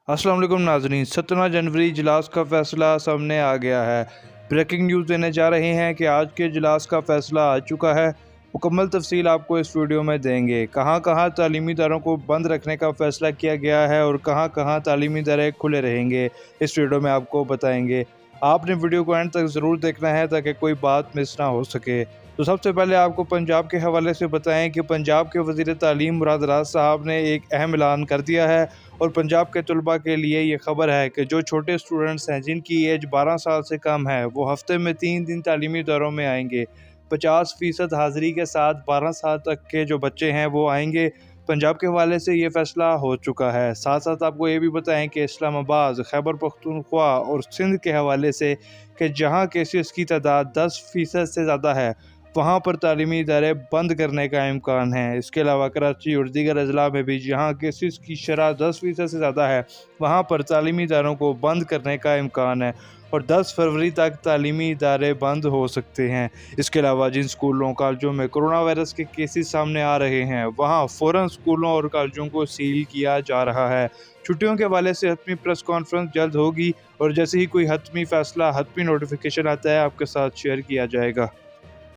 अस्सलाम वालेकुम नाज़रीन। 17 जनवरी इजलास का फ़ैसला सामने आ गया है। ब्रेकिंग न्यूज़ देने जा रहे हैं कि आज के इजलास का फ़ैसला आ चुका है। मुकम्मल तफसील आपको इस वीडियो में देंगे। कहाँ कहाँ तालीमी इदारों को बंद रखने का फ़ैसला किया गया है और कहाँ कहाँ तालीमी इदारे खुले रहेंगे, इस वीडियो में आपको बताएंगे। आपने वीडियो को एंड तक ज़रूर देखना है ताकि कोई बात मिस ना हो सके। तो सबसे पहले आपको पंजाब के हवाले से बताएं कि पंजाब के वज़ीर तालीम मुराद राज साहब ने एक अहम ऐलान कर दिया है और पंजाब के तलबा के लिए ये ख़बर है कि जो छोटे स्टूडेंट्स हैं जिनकी एज 12 साल से कम है वो हफ़्ते में 3 दिन तालीमी दौरों में आएंगे। 50% हाज़िरी के साथ 12 साल तक के जो बच्चे हैं वो आएंगे। पंजाब के हवाले से ये फ़ैसला हो चुका है। साथ साथ आपको ये भी बताएं कि इस्लामाबाद, खैबर पख्तूनख्वा और सिंध के हवाले से कि जहाँ केसेस की तादाद 10% से ज़्यादा है वहाँ पर तालीमी इदारे बंद करने का इम्कान है। इसके अलावा कराची और दीगर अजला में भी जहाँ केसेस की शरह 10% से ज़्यादा है वहाँ पर तालीमी इदारों को बंद करने का इम्कान है और 10 फरवरी तक तालीमी इदारे बंद हो सकते हैं। इसके अलावा जिन स्कूलों कॉलेजों में कोरोना वायरस के केसेस सामने आ रहे हैं वहाँ फ़ौरन स्कूलों और कॉलेजों को सील किया जा रहा है। छुट्टियों के हवाले से हतमी प्रेस कॉन्फ्रेंस जल्द होगी और जैसे ही कोई हतमी फ़ैसला, हतमी नोटिफिकेशन आता है आपके साथ शेयर किया जाएगा।